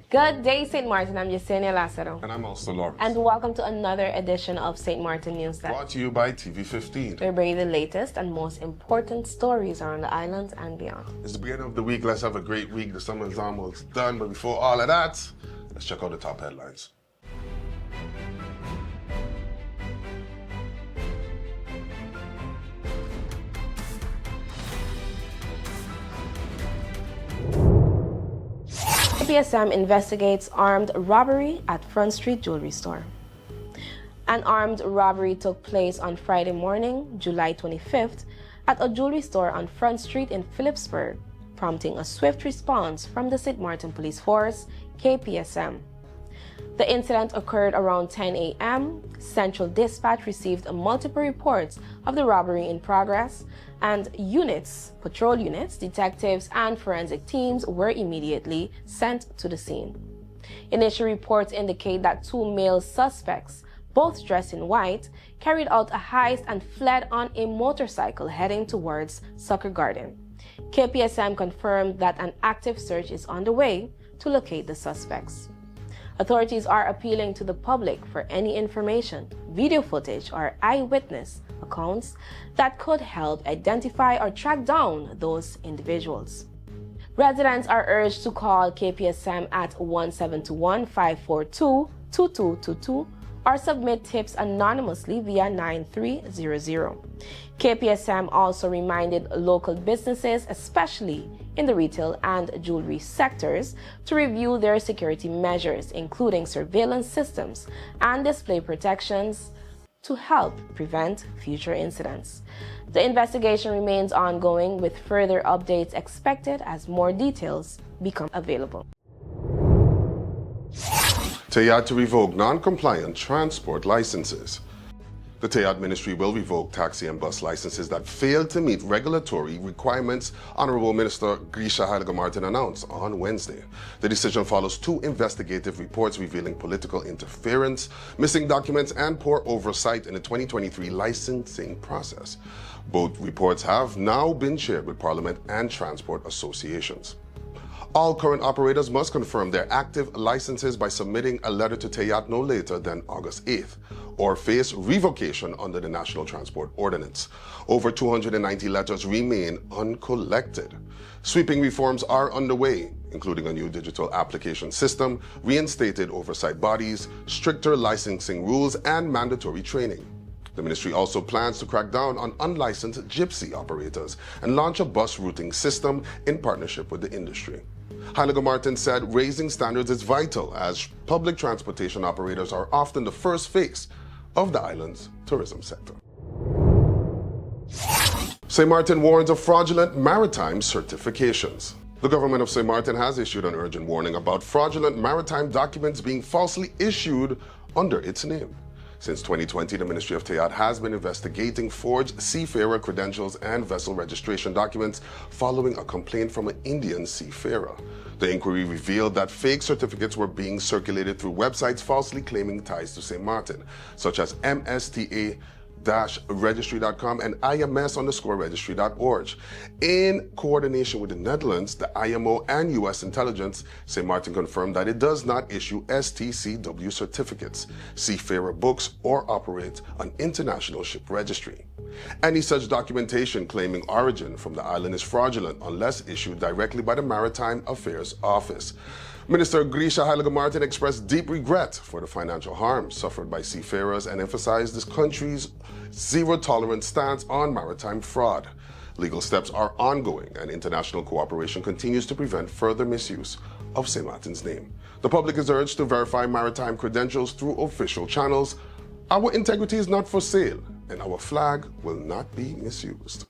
Good day, St. Martin. I'm Yesenia Lazaro. And I'm also Lawrence. And welcome to another edition of St. Martin News Desk. Brought to you by TV15. We bring you the latest and most important stories around the islands and beyond. It's the beginning of the week. Let's have a great week. The summer is almost done. But before all of that, let's check out the top headlines. CBSM investigates armed robbery at Front Street Jewelry Store. An armed robbery took place on Friday morning, July 25th, at a jewelry store on Front Street in Phillipsburg, prompting a swift response from the St. Martin Police Force, KPSM. The incident occurred around 10 a.m. Central Dispatch received multiple reports of the robbery in progress, and patrol units, detectives, and forensic teams were immediately sent to the scene. Initial reports indicate that two male suspects, both dressed in white, carried out a heist and fled on a motorcycle heading towards Sucker Garden. KPSM confirmed that an active search is underway to locate the suspects. Authorities are appealing to the public for any information, video footage, or eyewitness accounts that could help identify or track down those individuals. Residents are urged to call KPSM at 1721-542-2222 or submit tips anonymously via 9300. KPSM also reminded local businesses, especially in the retail and jewelry sectors, to review their security measures, including surveillance systems and display protections, to help prevent future incidents. The investigation remains ongoing, with further updates expected as more details become available. TEAD to revoke non-compliant transport licenses. The TEAD Ministry will revoke taxi and bus licenses that fail to meet regulatory requirements, Honorable Minister Grisha Martin announced on Wednesday. The decision follows two investigative reports revealing political interference, missing documents, and poor oversight in the 2023 licensing process. Both reports have now been shared with Parliament and transport associations. All current operators must confirm their active licenses by submitting a letter to TEAD no later than August 8th, or face revocation under the National Transport Ordinance. Over 290 letters remain uncollected. Sweeping reforms are underway, including a new digital application system, reinstated oversight bodies, stricter licensing rules, and mandatory training. The ministry also plans to crack down on unlicensed gypsy operators and launch a bus routing system in partnership with the industry. Martin said raising standards is vital, as public transportation operators are often the first face of the island's tourism sector. St. Martin warns of fraudulent maritime certifications. The government of St. Martin has issued an urgent warning about fraudulent maritime documents being falsely issued under its name. Since 2020, the Ministry of TEAD has been investigating forged seafarer credentials and vessel registration documents following a complaint from an Indian seafarer. The inquiry revealed that fake certificates were being circulated through websites falsely claiming ties to St. Martin, such as MSTA-registry.com and IMS_registry.org. In coordination with the Netherlands, the IMO, and U.S. intelligence, St. Martin confirmed that it does not issue STCW certificates, seafarer books, or operate an international ship registry. Any such documentation claiming origin from the island is fraudulent unless issued directly by the Maritime Affairs Office. Minister Grisha Martin expressed deep regret for the financial harm suffered by seafarers and emphasized this country's zero-tolerance stance on maritime fraud. Legal steps are ongoing, and international cooperation continues to prevent further misuse of St. Martin's name. The public is urged to verify maritime credentials through official channels. Our integrity is not for sale, and our flag will not be misused.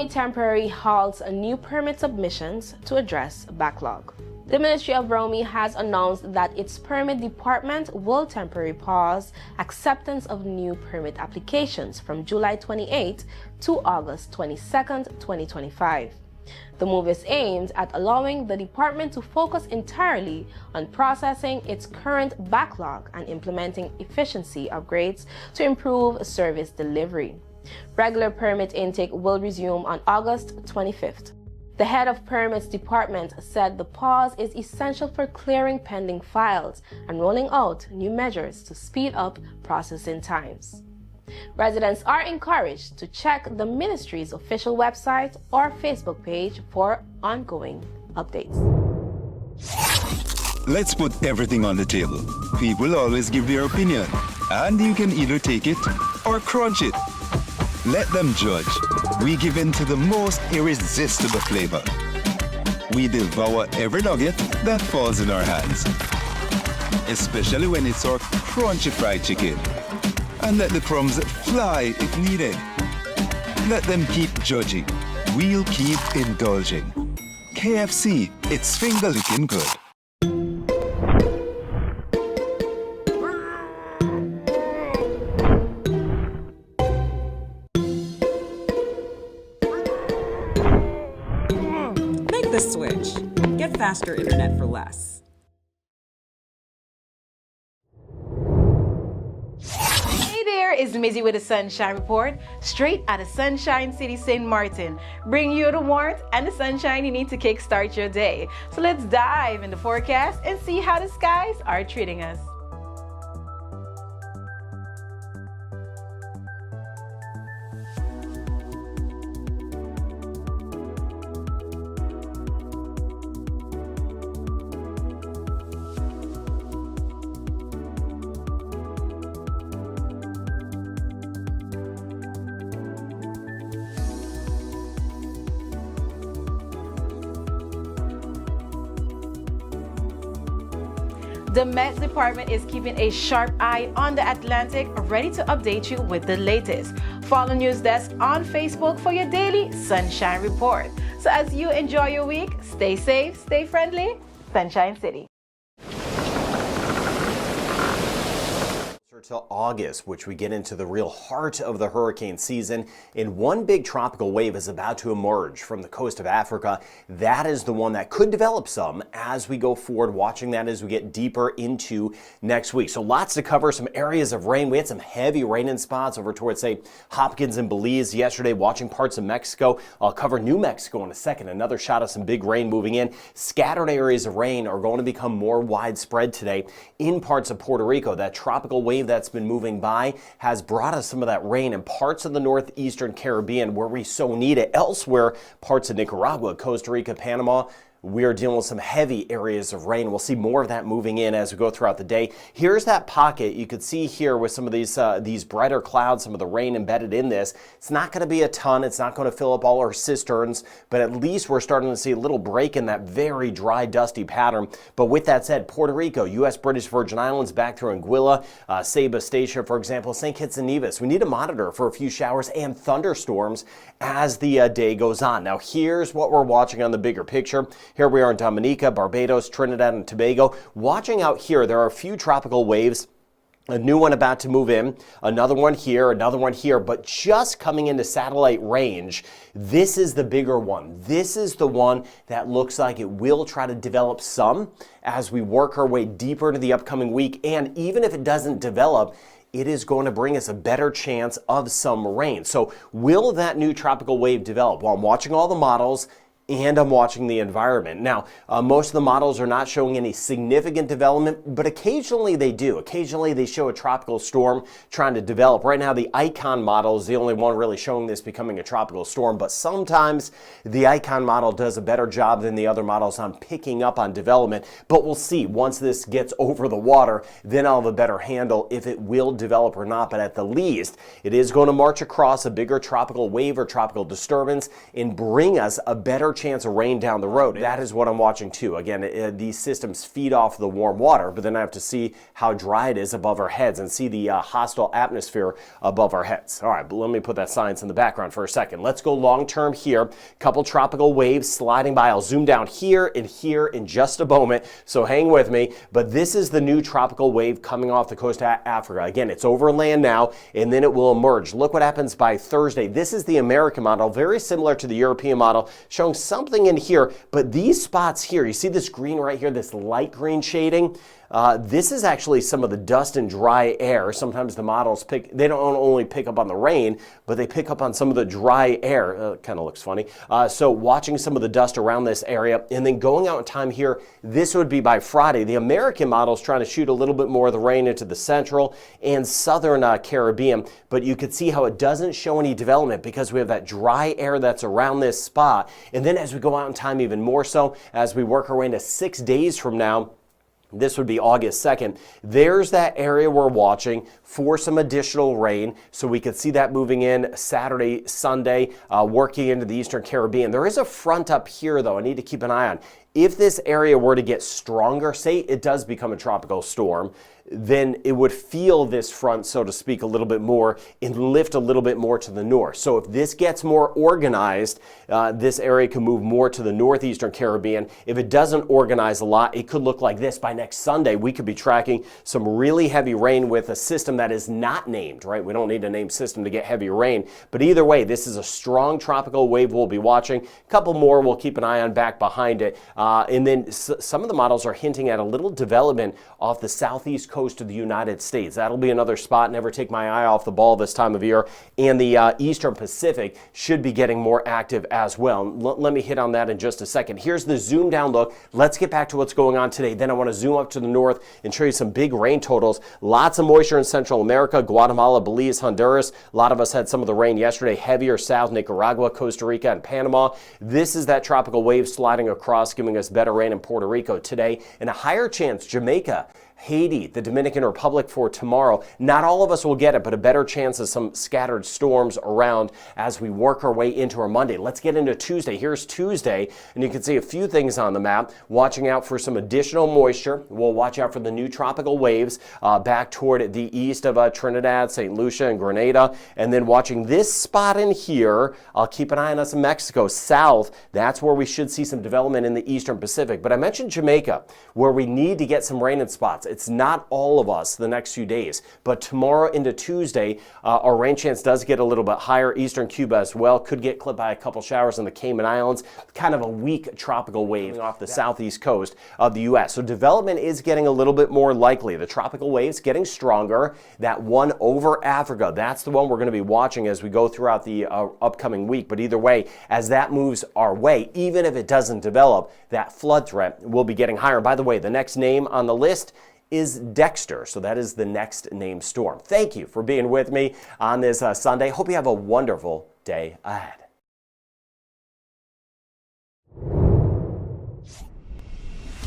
Temporary halts new permit submissions to address backlog. The Ministry of Romy has announced that its permit department will temporarily pause acceptance of new permit applications from July 28 to August 22, 2025. The move is aimed at allowing the department to focus entirely on processing its current backlog and implementing efficiency upgrades to improve service delivery. Regular permit intake will resume on August 25th. The head of Permits Department said the pause is essential for clearing pending files and rolling out new measures to speed up processing times. Residents are encouraged to check the ministry's official website or Facebook page for ongoing updates. Let's put everything on the table. People always give their opinion, and you can either take it or crunch it. Let them judge. We give in to the most irresistible flavor. We devour every nugget that falls in our hands, especially when it's our crunchy fried chicken. And let the crumbs fly if needed. Let them keep judging. We'll keep indulging. KFC, it's finger-licking good. Make the switch. Get faster internet for less. Is Mizzy with the Sunshine Report, straight out of Sunshine City, St. Martin, bringing you the warmth and the sunshine you need to kickstart your day. So let's dive in the forecast and see how the skies are treating us. The Met Department is keeping a sharp eye on the Atlantic, ready to update you with the latest. Follow NEWSDESK on Facebook for your daily Sunshine Report. So as you enjoy your week, stay safe, stay friendly. Sunshine City. Till August, which we get into the real heart of the hurricane season, and one big tropical wave is about to emerge from the coast of Africa. That is the one that could develop some as we go forward, watching that as we get deeper into next week. So lots to cover, some areas of rain. We had some heavy rain in spots over towards, say, Hopkins and Belize yesterday, watching parts of Mexico. I'll cover New Mexico in a second. Another shot of some big rain moving in. Scattered areas of rain are going to become more widespread today in parts of Puerto Rico. That tropical wave that's been moving by has brought us some of that rain in parts of the northeastern Caribbean where we so need it. Elsewhere, parts of Nicaragua, Costa Rica, Panama, we are dealing with some heavy areas of rain. We'll see more of that moving in as we go throughout the day. Here's that pocket you could see here with some of these brighter clouds, some of the rain embedded in this. It's not going to be a ton. It's not going to fill up all our cisterns, but at least we're starting to see a little break in that very dry, dusty pattern. But with that said, Puerto Rico, U.S. British Virgin Islands, back through Anguilla, Ceiba, Statia, for example, St. Kitts and Nevis. We need to monitor for a few showers and thunderstorms as the day goes on. Now, here's what we're watching on the bigger picture. Here we are in Dominica, Barbados, Trinidad, and Tobago. Watching out here, there are a few tropical waves. A new one about to move in, another one here, but just coming into satellite range. This is the bigger one. This is the one that looks like it will try to develop some as we work our way deeper into the upcoming week. And even if it doesn't develop, it is going to bring us a better chance of some rain. So will that new tropical wave develop? Well, I'm watching all the models and I'm watching the environment. Now, most of the models are not showing any significant development, but occasionally they do. Occasionally they show a tropical storm trying to develop. Right now, the ICON model is the only one really showing this becoming a tropical storm, but sometimes the ICON model does a better job than the other models on picking up on development. But we'll see. Once this gets over the water, then I'll have a better handle if it will develop or not. But at the least, it is going to march across a bigger tropical wave or tropical disturbance and bring us a better chance of rain down the road. That is what I'm watching too. Again, these systems feed off the warm water, but then I have to see how dry it is above our heads and see the hostile atmosphere above our heads. All right, but let me put that science in the background for a second. Let's go long term here. Couple tropical waves sliding by. I'll zoom down here in just a moment, so hang with me. But this is the new tropical wave coming off the coast of Africa. Again, it's over land now, and then it will emerge. Look what happens by Thursday. This is the American model, very similar to the European model, showing something in here, but these spots here, you see this green right here, this light green shading? This is actually some of the dust and dry air. Sometimes the models they don't only pick up on the rain, but they pick up on some of the dry air. Kind of looks funny. So watching some of the dust around this area and then going out in time here, this would be by Friday. The American model is trying to shoot a little bit more of the rain into the central and southern Caribbean, but you could see how it doesn't show any development because we have that dry air that's around this spot. And then as we go out in time even more so, as we work our way into 6 days from now, this would be August 2nd. There's that area we're watching for some additional rain. So we could see that moving in Saturday, Sunday, working into the Eastern Caribbean. There is a front up here, though, I need to keep an eye on. If this area were to get stronger, say it does become a tropical storm, then it would feel this front, so to speak, a little bit more and lift a little bit more to the north. So if this gets more organized, this area can move more to the northeastern Caribbean. If it doesn't organize a lot, it could look like this. By next Sunday, we could be tracking some really heavy rain with a system that is not named, right? We don't need a named system to get heavy rain. But either way, this is a strong tropical wave we'll be watching. A couple more we'll keep an eye on back behind it. And then some of the models are hinting at a little development off the southeast coast of the United States. That'll be another spot. Never take my eye off the ball this time of year. And the Eastern Pacific should be getting more active as well. Let me hit on that in just a second. Here's the zoom down look. Let's get back to what's going on today. Then I want to zoom up to the north and show you some big rain totals. Lots of moisture in Central America, Guatemala, Belize, Honduras. A lot of us had some of the rain yesterday. Heavier south, Nicaragua, Costa Rica, and Panama. This is that tropical wave sliding across, giving us better rain in Puerto Rico today, and a higher chance Jamaica, Haiti, the Dominican Republic for tomorrow. Not all of us will get it, but a better chance of some scattered storms around as we work our way into our Monday. Let's get into Tuesday. Here's Tuesday, and you can see a few things on the map. Watching out for some additional moisture. We'll watch out for the new tropical waves back toward the east of Trinidad, St. Lucia, and Grenada. And then watching this spot in here, I'll keep an eye on us in Mexico. South, that's where we should see some development in the Eastern Pacific. But I mentioned Jamaica, where we need to get some rain in spots. It's not all of us the next few days, but tomorrow into Tuesday, our rain chance does get a little bit higher. Eastern Cuba as well could get clipped by a couple showers in the Cayman Islands. Kind of a weak tropical wave off the southeast coast of the U.S. So development is getting a little bit more likely. The tropical waves getting stronger. That one over Africa, that's the one we're going to be watching as we go throughout the upcoming week. But either way, as that moves our way, even if it doesn't develop, that flood threat will be getting higher. By the way, the next name on the list is Dexter. So that is the next named storm. Thank you for being with me on this Sunday. Hope you have a wonderful day ahead.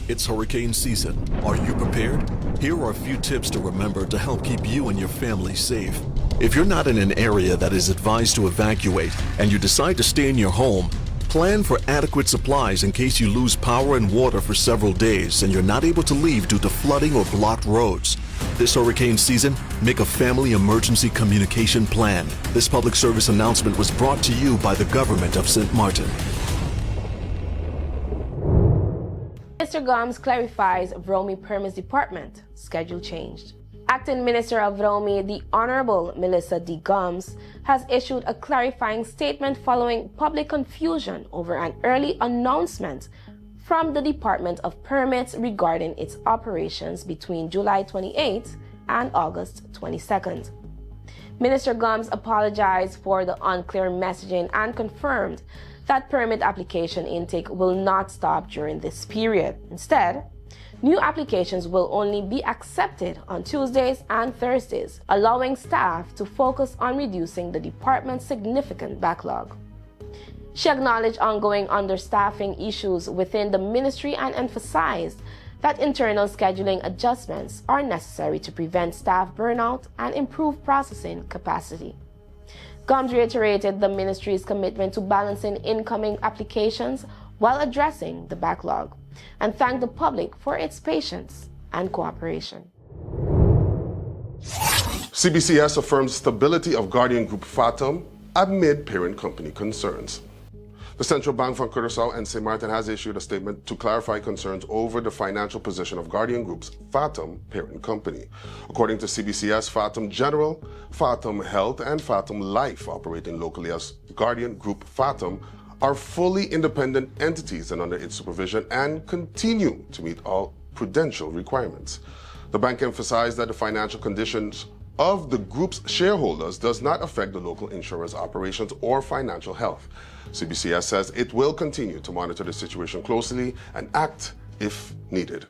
It's hurricane season. Are you prepared? Here are a few tips to remember to help keep you and your family safe. If you're not in an area that is advised to evacuate and you decide to stay in your home, plan for adequate supplies in case you lose power and water for several days and you're not able to leave due to flooding or blocked roads. This hurricane season, make a family emergency communication plan. This public service announcement was brought to you by the government of St. Martin. Mr. Gomes clarifies Vromi Permits Department schedule changed. Acting Minister of Vromi, the Honorable Melissa D. Gomes, has issued a clarifying statement following public confusion over an early announcement from the Department of Permits regarding its operations between July 28th and August 22nd. Minister Gomes apologized for the unclear messaging and confirmed that permit application intake will not stop during this period. Instead, new applications will only be accepted on Tuesdays and Thursdays, allowing staff to focus on reducing the department's significant backlog. She acknowledged ongoing understaffing issues within the ministry and emphasized that internal scheduling adjustments are necessary to prevent staff burnout and improve processing capacity. Gomes reiterated the ministry's commitment to balancing incoming applications while addressing the backlog, and thanked the public for its patience and cooperation. CBCS affirms stability of Guardian Group Fathom amid parent company concerns. The Central Bank from Curaçao and St. Martin has issued a statement to clarify concerns over the financial position of Guardian Group's Fathom parent company. According to CBCS, Fathom General, Fathom Health, and Fathom Life, operating locally as Guardian Group Fathom, are fully independent entities and under its supervision and continue to meet all prudential requirements. The bank emphasized that the financial conditions of the group's shareholders does not affect the local insurer's operations or financial health. CBCS says it will continue to monitor the situation closely and act if needed.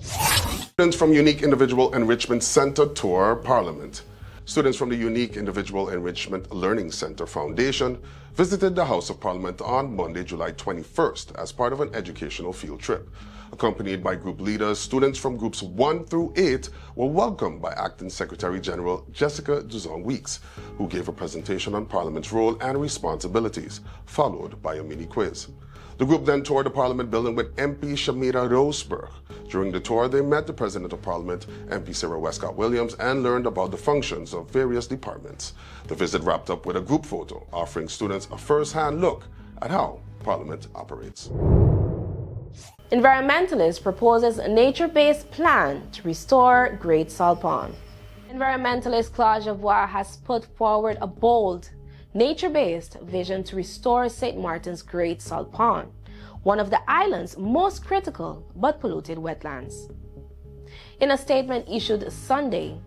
Students from Unique Individual Enrichment Center tour Parliament. Students from the Unique Individual Enrichment Learning Center Foundation visited the House of Parliament on Monday, July 21st as part of an educational field trip. Accompanied by group leaders, students from groups 1 through 8 were welcomed by Acting Secretary General Jessica Duzon Weeks, who gave a presentation on Parliament's role and responsibilities, followed by a mini quiz. The group then toured the Parliament building with MP Shamira Roseberg. During the tour, they met the President of Parliament, MP Sarah Westcott Williams, and learned about the functions of various departments. The visit wrapped up with a group photo, offering students a first-hand look at how Parliament operates. Environmentalist proposes a nature-based plan to restore Great Salt Pond. Environmentalist Claude Javois has put forward a bold, nature-based vision to restore St. Martin's Great Salt Pond, one of the island's most critical but polluted wetlands. In a statement issued Sunday,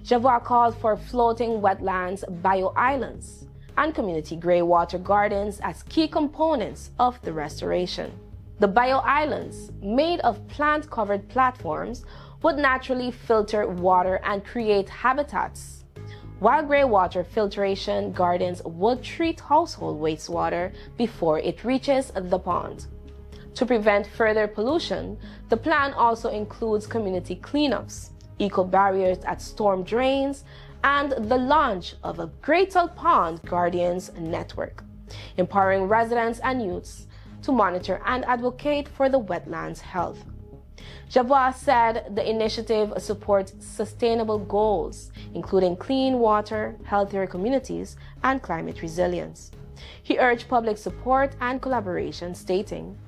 Javois called for floating wetlands, bio-islands, and community grey-water gardens as key components of the restoration. The bio-islands, made of plant-covered platforms, would naturally filter water and create habitats, while grey-water filtration gardens would treat household wastewater before it reaches the pond. To prevent further pollution, the plan also includes community cleanups, eco-barriers at storm drains, and the launch of a Great Salt Pond Guardians Network, empowering residents and youths to monitor and advocate for the wetlands' health. Javois said the initiative supports sustainable goals, including clean water, healthier communities, and climate resilience. He urged public support and collaboration, stating,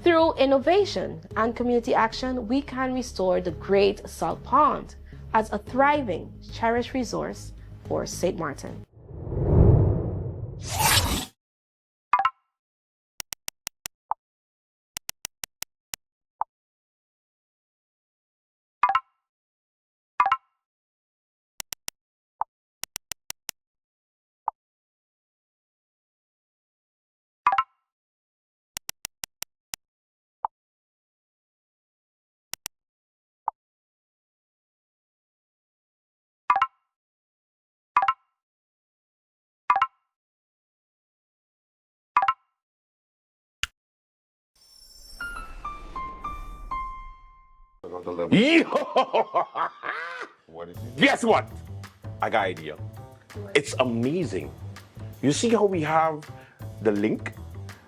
"Through innovation and community action, we can restore the Great Salt Pond as a thriving, cherished resource for St. Martin." What did you do? Guess what? I got an idea. It's amazing. You see how we have the link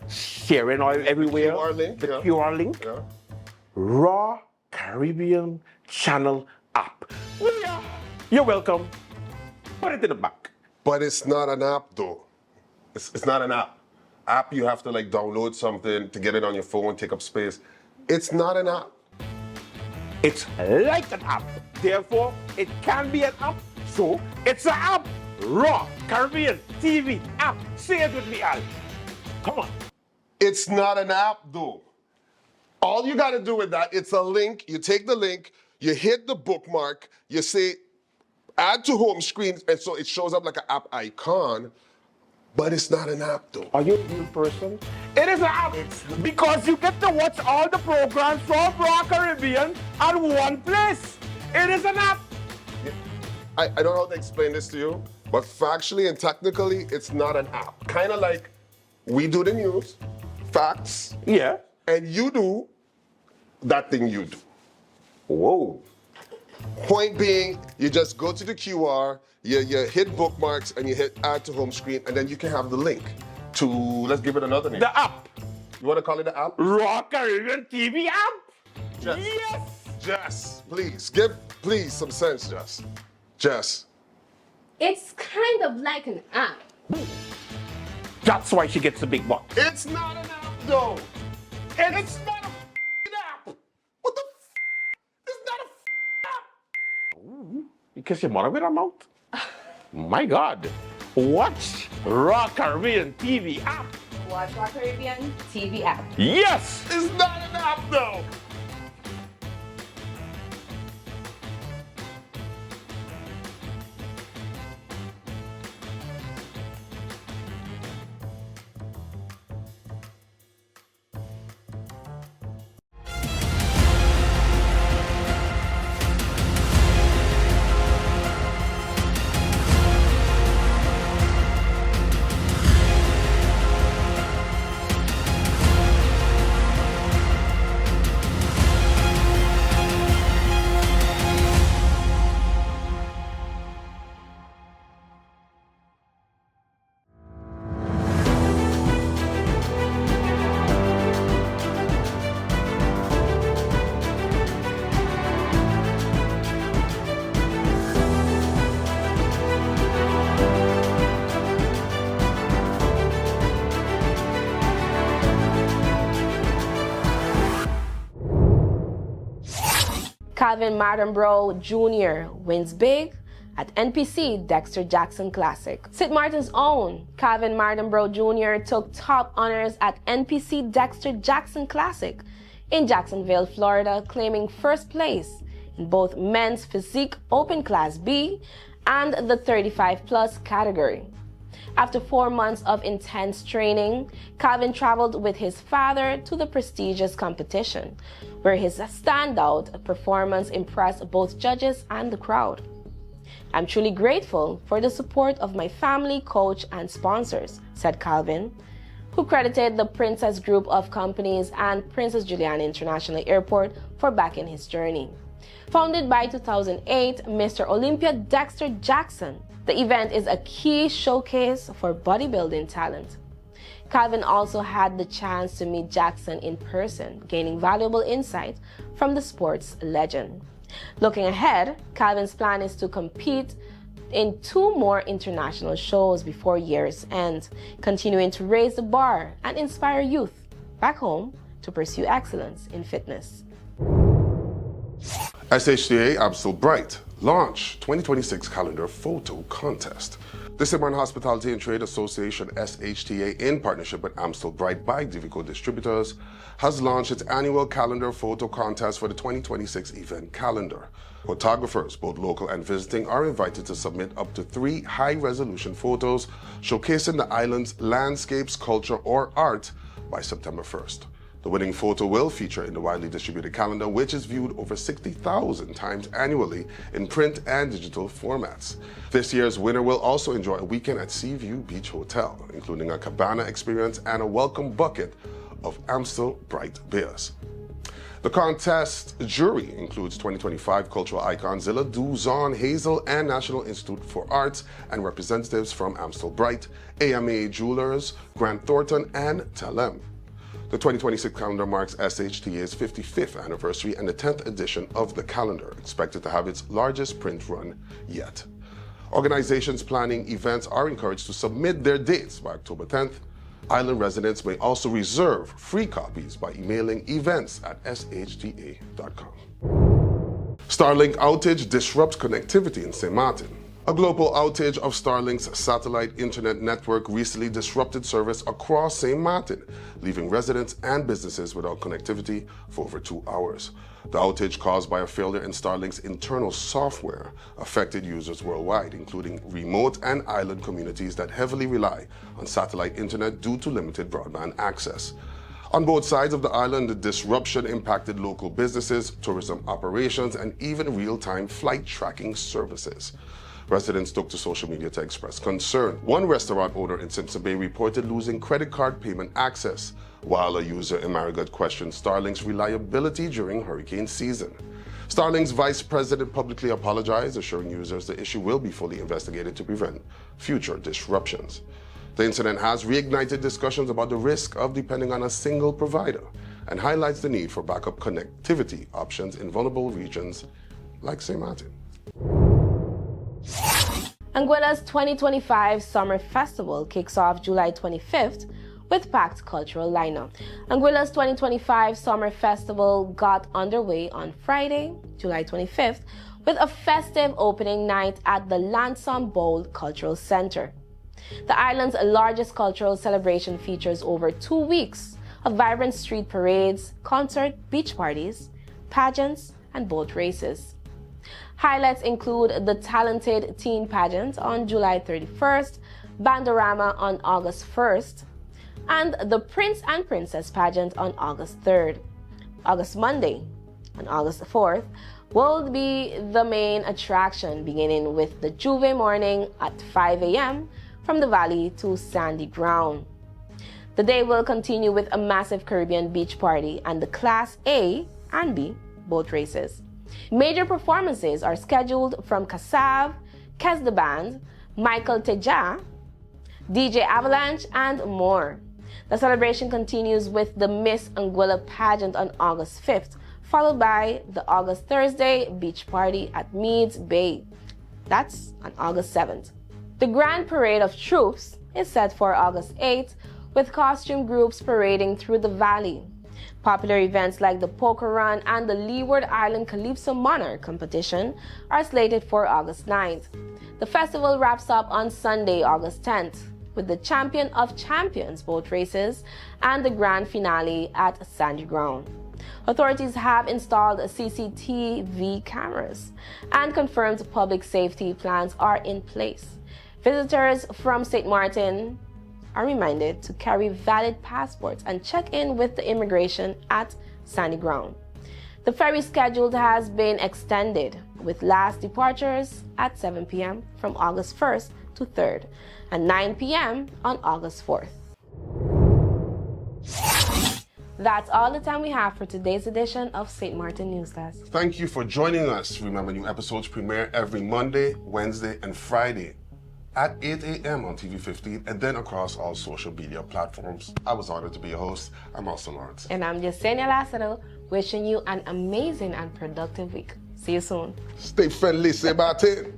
sharing all everywhere? QR link, the yeah. QR link. Yeah. Raw Caribbean Channel app. Well, yeah. You're welcome. Put it in the back. But it's not an app, though. It's not an app. App, you have to like download something to get it on your phone, take up space. It's not an app. It's like an app. Therefore, it can be an app. So, it's an app. Raw Caribbean TV app. Say it with me, Al. Come on. It's not an app, though. All you got to do with that, it's a link. You take the link, you hit the bookmark, you say add to home screen, and so it shows up like an app icon, but it's not an app, though. Are you a real person? It is an app because you get to watch all the programs from Raw Caribbean at one place. It is an app. I don't know how to explain this to you, but factually and technically, it's not an app. Kind of like we do the news, facts, Yeah. and you do that thing you do. Whoa. Point being, you just go to the QR, you hit bookmarks, and you hit add to home screen, and then you can have the link to, let's give it another name. The app. You want to call it the app? Raw Caribbean TV app. Jess. Yes. Jess, please, give some sense, Jess. Jess. It's kind of like an app. That's why she gets the big bucks. It's not an app, though. It's not a app. What the It's not a app. You kiss your mother with her mouth? My God. Watch Raw Caribbean TV app. Watch Our Caribbean TV app. Yes! It's not an app though! Calvin Mardenborough Jr. wins big at NPC Dexter Jackson Classic. St. Martin's own Calvin Mardenborough Jr. took top honors at NPC Dexter Jackson Classic in Jacksonville, Florida, claiming first place in both men's physique open class B and the 35+ category. After 4 months of intense training, Calvin traveled with his father to the prestigious competition, where his standout performance impressed both judges and the crowd. "I'm truly grateful for the support of my family, coach, and sponsors," said Calvin, who credited the Princess Group of Companies and Princess Juliana International Airport for backing his journey. Founded by 2008 Mr. Olympia Dexter Jackson, the event is a key showcase for bodybuilding talent. Calvin also had the chance to meet Jackson in person, gaining valuable insight from the sports legend. Looking ahead, Calvin's plan is to compete in 2 more international shows before year's end, continuing to raise the bar and inspire youth back home to pursue excellence in fitness. SHTA Amstel Bright launch 2026 calendar photo contest. The St. Martin Hospitality and Trade Association, SHTA, in partnership with Amstel Bright by Divico Distributors, has launched its annual calendar photo contest for the 2026 event calendar. Photographers, both local and visiting, are invited to submit up to 3 high-resolution photos showcasing the island's landscapes, culture, or art by September 1st. The winning photo will feature in the widely distributed calendar, which is viewed over 60,000 times annually in print and digital formats. This year's winner will also enjoy a weekend at Seaview Beach Hotel, including a cabana experience and a welcome bucket of Amstel Bright beers. The contest jury includes 2025 cultural icon Zilla Duzon Hazel and National Institute for Arts and representatives from Amstel Bright, AMA Jewelers, Grant Thornton, and Telem. The 2026 calendar marks SHTA's 55th anniversary and the 10th edition of the calendar, expected to have its largest print run yet. Organizations planning events are encouraged to submit their dates by October 10th. Island residents may also reserve free copies by emailing events@shta.com. Starlink outage disrupts connectivity in St. Martin. A global outage of Starlink's satellite internet network recently disrupted service across St. Martin, leaving residents and businesses without connectivity for over 2 hours. The outage, caused by a failure in Starlink's internal software, affected users worldwide, including remote and island communities that heavily rely on satellite internet due to limited broadband access. On both sides of the island, the disruption impacted local businesses, tourism operations, and even real-time flight tracking services. Residents took to social media to express concern. One restaurant owner in Simpson Bay reported losing credit card payment access, while a user in Marigot questioned Starlink's reliability during hurricane season. Starlink's vice president publicly apologized, assuring users the issue will be fully investigated to prevent future disruptions. The incident has reignited discussions about the risk of depending on a single provider and highlights the need for backup connectivity options in vulnerable regions like St. Martin. Anguilla's 2025 Summer Festival kicks off July 25th with packed cultural lineup. Anguilla's 2025 Summer Festival got underway on Friday, July 25th, with a festive opening night at the Lansom Bowl Cultural Center. The island's largest cultural celebration features over 2 weeks of vibrant street parades, concert, beach parties, pageants, and boat races. Highlights include the talented teen pageant on July 31st, Bandorama on August 1st, and the Prince and Princess pageant on August 3rd. August Monday, on August 4th, will be the main attraction, beginning with the Juve morning at 5 a.m. from the valley to sandy ground. The day will continue with a massive Caribbean beach party and the Class A and B boat races. Major performances are scheduled from Kassav, Kes the Band, Michael Teja, DJ Avalanche, and more. The celebration continues with the Miss Anguilla pageant on August 5th, followed by the August Thursday beach party at Meads Bay. That's on August 7th. The Grand Parade of Troops is set for August 8th, with costume groups parading through the valley. Popular events like the Poker Run and the Leeward Island Calypso Monarch competition are slated for August 9th. The festival wraps up on Sunday, August 10th, with the Champion of Champions boat races and the grand finale at Sandy Ground. Authorities have installed CCTV cameras and confirmed public safety plans are in place. Visitors from St. Martin are reminded to carry valid passports and check in with the immigration at Sandy Ground. The ferry schedule has been extended, with last departures at 7 p.m. from August 1st to 3rd and 9 p.m. on August 4th. That's all the time we have for today's edition of St. Martin News Desk. Thank you for joining us. Remember, new episodes premiere every Monday, Wednesday, and Friday at 8 a.m. on TV 15 and then across all social media platforms. I was honored to be your host. I'm Austin Lawrence. And I'm Yesenia Lassero, wishing you an amazing and productive week. See you soon. Stay friendly, say about it.